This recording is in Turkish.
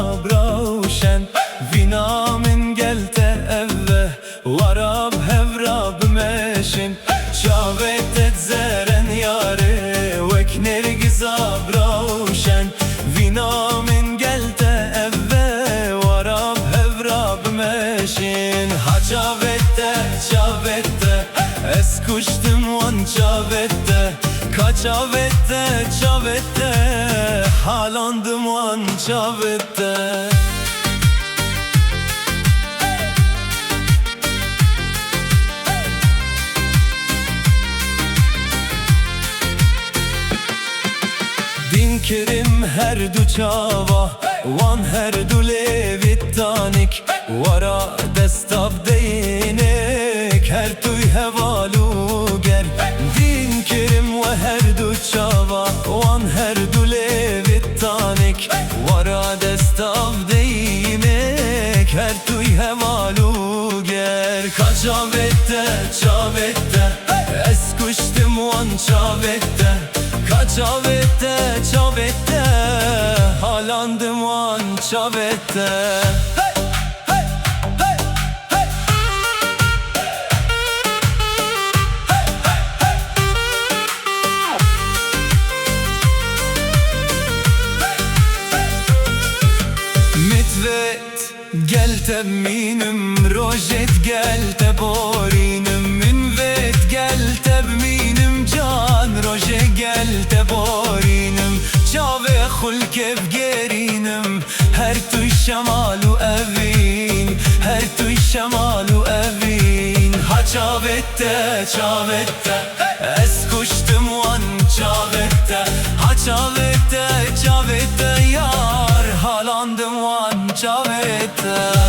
gizab rawşen Vina min gelte evve Warab hevrab meşin Çavet et zeren yare Vekner gizab rawşen Vina min gelte evve Warab hevrab meşin Ha çavette çavette Es kuştum wan çavette Kaçavette çavette Halandım wan çavette Din kerim her du çava Wan her du levit tanik Wara destav değnek Her tuy hevalu ger Din kerim ve her du çava Wan her du levit tanik Wara destav değnek Her tuy hevalu ger Kaçavette çavette Es kuştum wan çavette Kaçavette çavette Halandım wan çavette Hey! Hey! Hey! Hey! Mitvet gelte minim Rojet gelte borinim Minvet gelte minim Can roje gelte borinim Çave hulkev gerinim Her tuy şemalu evin Her tuy şemalu evin Ha çavette çavette Es kuştum wan çavette Ha çavette çavette Yar halandım wan çavette